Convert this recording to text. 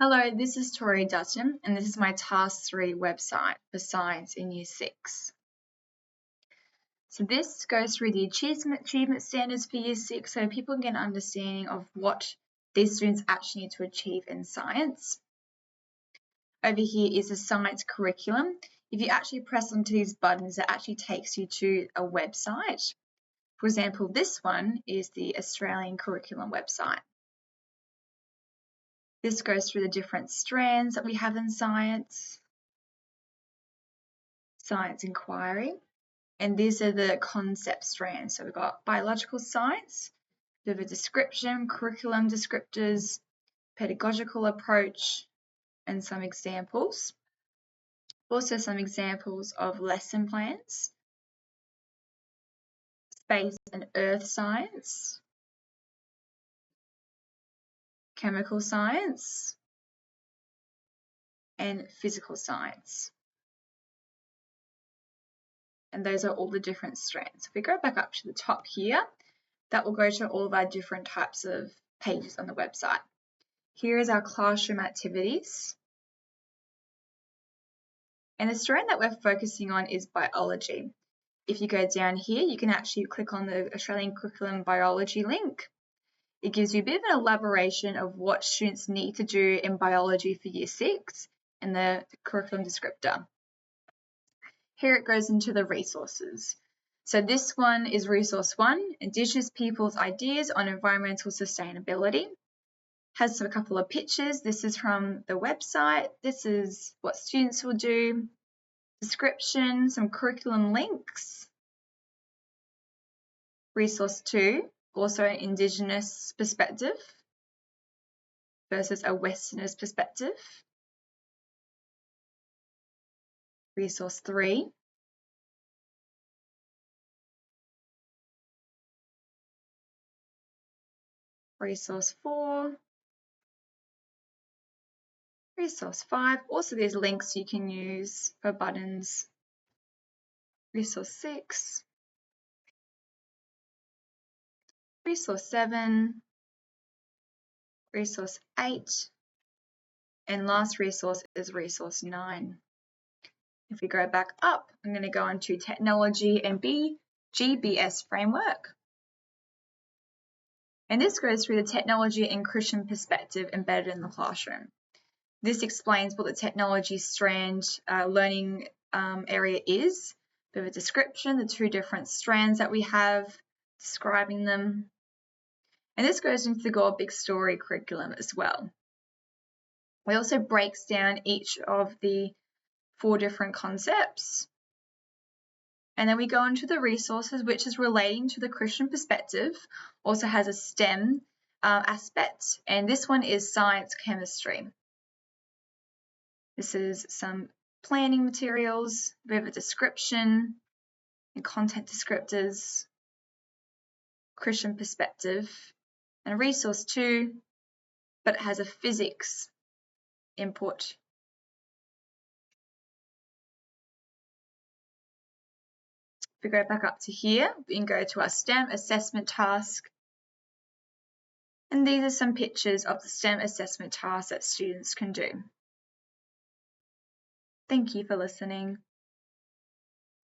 Hello, this is Tori Dutton, and this is my Task 3 website for Science in Year 6. So this goes through the achievement standards for Year 6 so people can get an understanding of what these students actually need to achieve in science. Over here is the science curriculum. If you actually press onto these buttons, it actually takes you to a website. For example, this one is the Australian curriculum website. This goes through the different strands that we have in science, science inquiry, and these are the concept strands. So we've got biological science, bit of a description, curriculum descriptors, pedagogical approach, and some examples. Also some examples of lesson plans, space and earth science, chemical science, and physical science. And those are all the different strands. If we go back up to the top here, that will go to all of our different types of pages on the website. Here is our classroom activities. And the strand that we're focusing on is biology. If you go down here, you can actually click on the Australian Curriculum Biology link. It gives you a bit of an elaboration of what students need to do in biology for Year 6 and the curriculum descriptor. Here it goes into the resources. So this one is resource 1, Indigenous Peoples' Ideas on Environmental Sustainability. Has a couple of pictures. This is from the website. This is what students will do. Description, some curriculum links. Resource 2, also an Indigenous perspective versus a Westerner's perspective. Resource 3. Resource 4. Resource 5. Also there's links you can use for buttons. Resource 6. Resource 7. Resource 8. And last resource is resource 9. If we go back up, I'm going to go into Technology and GBS framework. And this goes through the technology and Christian perspective embedded in the classroom. This explains what the technology strand learning area is, a bit of a description, the 2 different strands that we have, describing them. And this goes into the Go Big Story curriculum as well. It also breaks down each of the 4 different concepts. And then we go into the resources, which is relating to the Christian perspective, also has a STEM aspect, and this one is science chemistry. This is some planning materials, a bit of a description and content descriptors, Christian perspective, and resource 2, but it has a physics input. If we go back up to here, we can go to our STEM assessment task. And these are some pictures of the STEM assessment tasks that students can do. Thank you for listening.